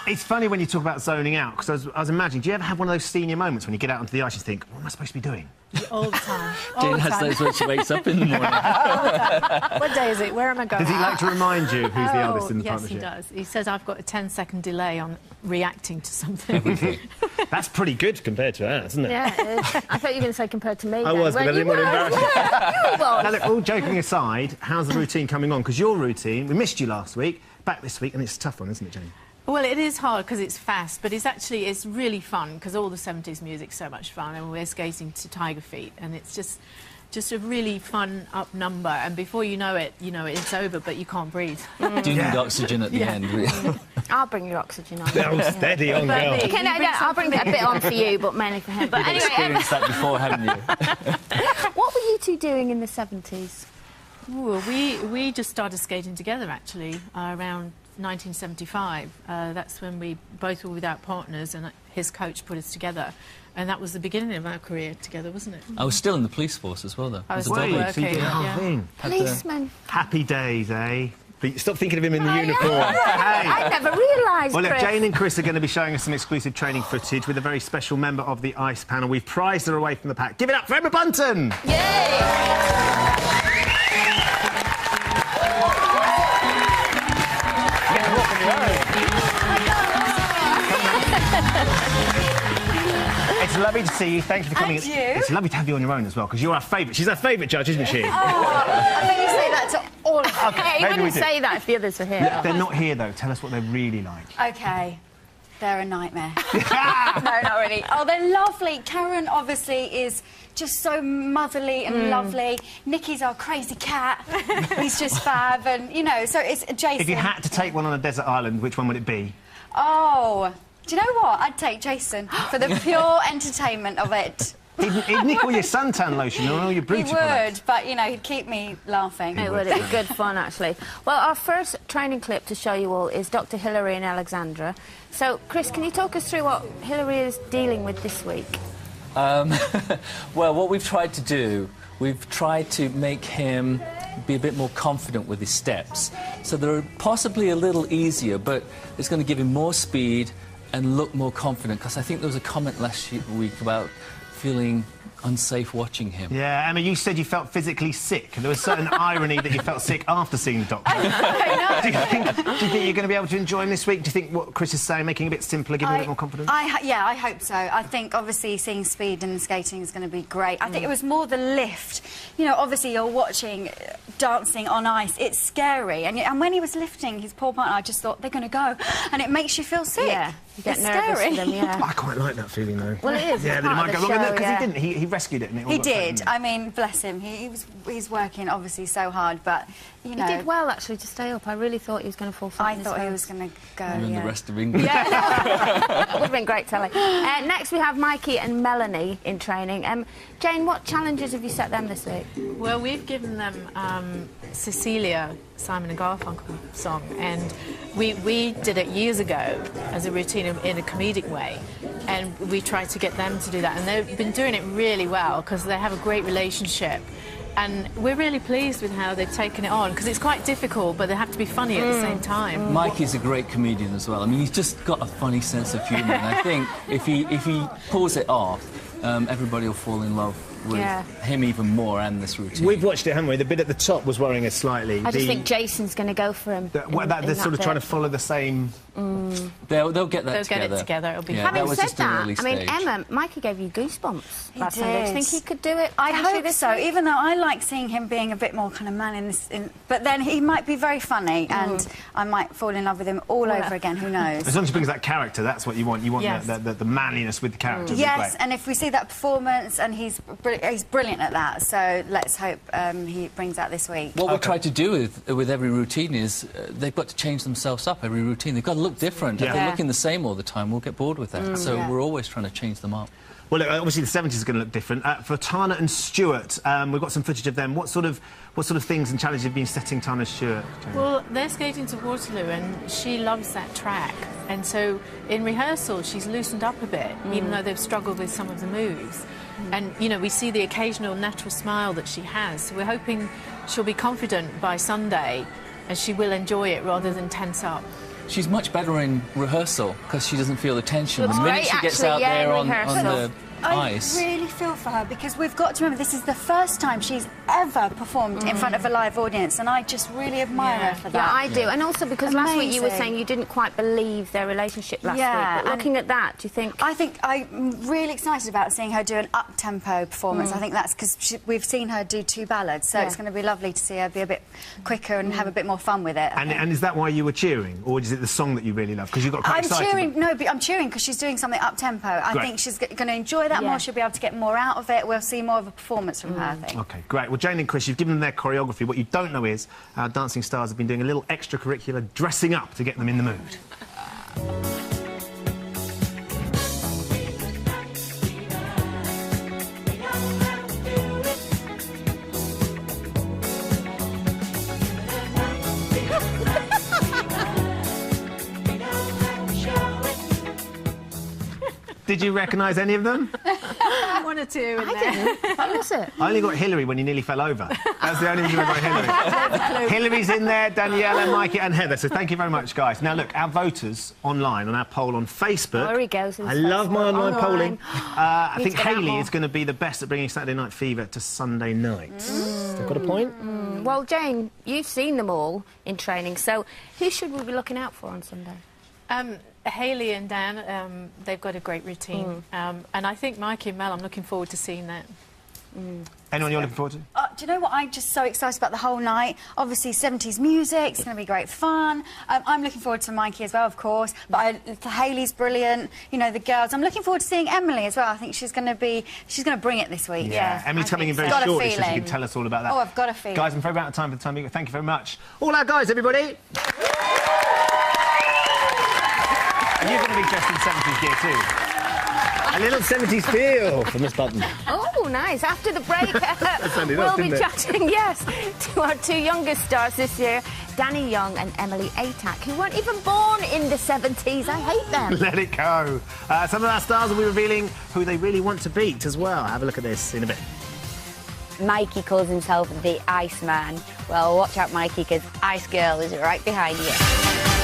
It's funny when you talk about zoning out, because I was imagining, do you ever have one of those senior moments when you get out onto the ice and think, what am I supposed to be doing? All the time. Jane has those when she wakes up in the morning. What day is it? Where am I going? Does he like to remind you who's the eldest in the partnership? Yes, he does. He says I've got a 10-second delay on reacting to something. That's pretty good compared to that, isn't it? Yeah, it is. I thought you were going to say compared to me. I was, but I didn't want to embarrass you. Now, look, all joking aside, how's the routine coming on? Because your routine, we missed you last week, back this week, and it's a tough one, isn't it, Jane? Well, it is hard because it's fast, but it's really fun because all the 70s music's so much fun, and we're skating to Tiger Feet, and it's just a really fun up number, and before you know it, it's over, but you can't breathe. Do you need oxygen at the end? I'll bring your oxygen on. Oh, steady on, girl. Okay, no, I'll bring a bit on for you, but mainly for him. But You've anyway, experienced that before, haven't you? what were you two doing in the 70s? Ooh, we just started skating together, actually, around 1975. That's when we both were without partners, and his coach put us together. And that was the beginning of our career together, wasn't it? I was still in the police force as well, though. I was Wait, still working, so you did the whole thing. Policeman. Happy days, eh? But stop thinking of him in the uniform. Hey. I never realised, Well, look, Chris. Jane and Chris are going to be showing us some exclusive training footage with a very special member of the ICE panel. We've prized her away from the pack. Give it up for Emma Bunton! Yay! It's lovely to see you. Thank you for coming. Thank you. It's lovely to have you on your own as well, because you're our favourite. She's our favourite judge, isn't she? I think you say that to all of them. Okay, Hey, you maybe we wouldn't do. say that if the others were here. They're not here, though. Tell us what they're really like. Okay. They're a nightmare. No, not really. Oh, they're lovely. Karen, obviously, is just so motherly and lovely. Nicky's our crazy cat. He's just fab. And, so it's Jason. If you had to take one on a desert island, which one would it be? Oh, do you know what? I'd take Jason for the pure entertainment of it. He'd nick all your suntan lotion and all your beauty He would, products. but, he'd keep me laughing. It would. It'd be good fun, actually. Well, our first training clip to show you all is Dr. Hilary and Alexandra. So, Chris, can you talk us through what Hilary is dealing with this week? Well, what we've tried to do, we've tried to make him be a bit more confident with his steps. So they're possibly a little easier, but it's going to give him more speed and look more confident, because I think there was a comment last week about feeling unsafe watching him. Yeah, Emma, you said you felt physically sick. There was certain irony that you felt sick after seeing the doctor. I know. Do you think you're going to be able to enjoy him this week? Do you think what Chris is saying, making it a bit simpler, giving him a bit more confidence? Yeah, I hope so. I think, obviously, seeing speed in the skating is going to be great. I think it was more the lift. Obviously, you're watching dancing on ice. It's scary. And when he was lifting his poor partner, I just thought, they're going to go. And it makes you feel sick. Yeah, you get it's nervous scary. for them, yeah. I quite like that feeling, though. Well, it is. Yeah, It's that it part might of go the wrong. show, Because yeah. he didn't. He rescued it and it all He got did. taken. I mean, bless him. He's working, obviously, so hard, but, He did well, actually, to stay up. I really thought he was going to fall flat I on his thought he face. was going to go, And yeah. the rest of England. Yeah, would have been great telly. Next, we have Mikey and Melanie in training. Jane, what challenges have you set them this week? Well, we've given them Cecilia, Simon and Garfunkel song, and we did it years ago as a routine in a comedic way, and we tried to get them to do that, and they've been doing it really well because they have a great relationship. And we're really pleased with how they've taken it on, because it's quite difficult, but they have to be funny at the same time. Mikey's a great comedian as well. I mean, he's just got a funny sense of humour, and I think if he pulls it off, everybody will fall in love with him even more and this routine. We've watched it, haven't we? The bit at the top was worrying us slightly. I just think Jason's going to go for him. They're sort of trying to follow the same... They'll get that They'll together. get it together. It'll be Yeah, fun. that Having was said just an that, early I mean, stage. Emma, Mikey gave you goosebumps He last Sunday. Do you did. think he could do it? I potentially hope this so, week? even though I like seeing him being a bit more kind of man in this... but then he might be very funny, and I might fall in love with him all over again, who knows? As long as he brings that character, that's what you want. You want Yes. the manliness with the character. Yes, and if we see that performance, and he's brilliant at that, so let's hope he brings that this week. What we try to do with every routine is they've got to change themselves up every routine. They've got to look different. If they're looking the same all the time, we'll get bored with that. So we're always trying to change them up. Well, look, obviously the 70s is going to look different. For Tana and Stuart, we've got some footage of them. What sort of things and challenges have been setting Tana and Stuart? Well, they're skating to Waterloo, and she loves that track. And so in rehearsal, she's loosened up a bit, even though they've struggled with some of the moves. And, we see the occasional natural smile that she has. So we're hoping she'll be confident by Sunday, and she will enjoy it rather than tense up. she's much better in rehearsal because she doesn't feel the tension. Looks The minute great, she gets actually, out yeah, there in on rehearsal. the I ice. really feel for her because we've got to remember this is the first time she's ever performed in front of a live audience, and I just really admire her for that. Yeah, I do. And also because last week you were Amazing. saying you didn't quite believe their relationship last Yeah, week. But and looking at that, do you think... I think I'm really excited about seeing her do an up-tempo performance. I think that's because we've seen her do 2 ballads, so Yeah. it's going to be lovely to see her be a bit quicker and have a bit more fun with it. I think. And is that why you were cheering, or is it the song that you really love? Because you got quite I'm excited. cheering. No, but I'm cheering because she's doing something up-tempo. I Great. think she's going to enjoy that Yeah. more. She'll be able to get more out of it. We'll see more of a performance from her, I think. OK, great. Well, Jane and Chris, you've given them their choreography. What you don't know is our dancing stars have been doing a little extracurricular dressing up to get them in the mood. Did you recognise any of them? 1 or 2 in there. What was it? I only got Hillary when you nearly fell over. That's the only reason I got Hillary. Hillary's in there, Daniela, Mikey and Heather. So thank you very much, guys. Now, look, our voters online, on our poll on Facebook... Oh, here he goes. I love my online polling. I Need think to get out Hayley more. is going to be the best at bringing Saturday Night Fever to Sunday night. I've got a point? Well, Jane, you've seen them all in training, so who should we be looking out for on Sunday? Hayley and Dan, they've got a great routine. And I think Mikey and Mel, I'm looking forward to seeing that. Anyone you're looking forward to? Do you know what? I'm just so excited about the whole night. Obviously, 70s music. It's going to be great fun. I'm looking forward to Mikey as well, of course. But Hayley's brilliant. You know, the girls. I'm looking forward to seeing Emily as well. I think she's going to bring it this week. Yeah, Emily's coming in very Got a shortly, so she feeling. can tell us all about that. Oh, I've got a feeling. Guys, I'm afraid we're out of time for the time being. Thank you very much. All our guys, everybody. And you're going to be dressed in 70s gear too. A little 70s feel for Miss Button. Oh, nice. After the break, only we'll us, be didn't it? chatting, yes, to our 2 youngest stars this year, Danny Young and Emily Atack, who weren't even born in the 70s. I hate them. Let it go. Some of our stars will be revealing who they really want to beat as well. Have a look at this in a bit. Mikey calls himself the Iceman. Well, watch out, Mikey, because Ice Girl is right behind you.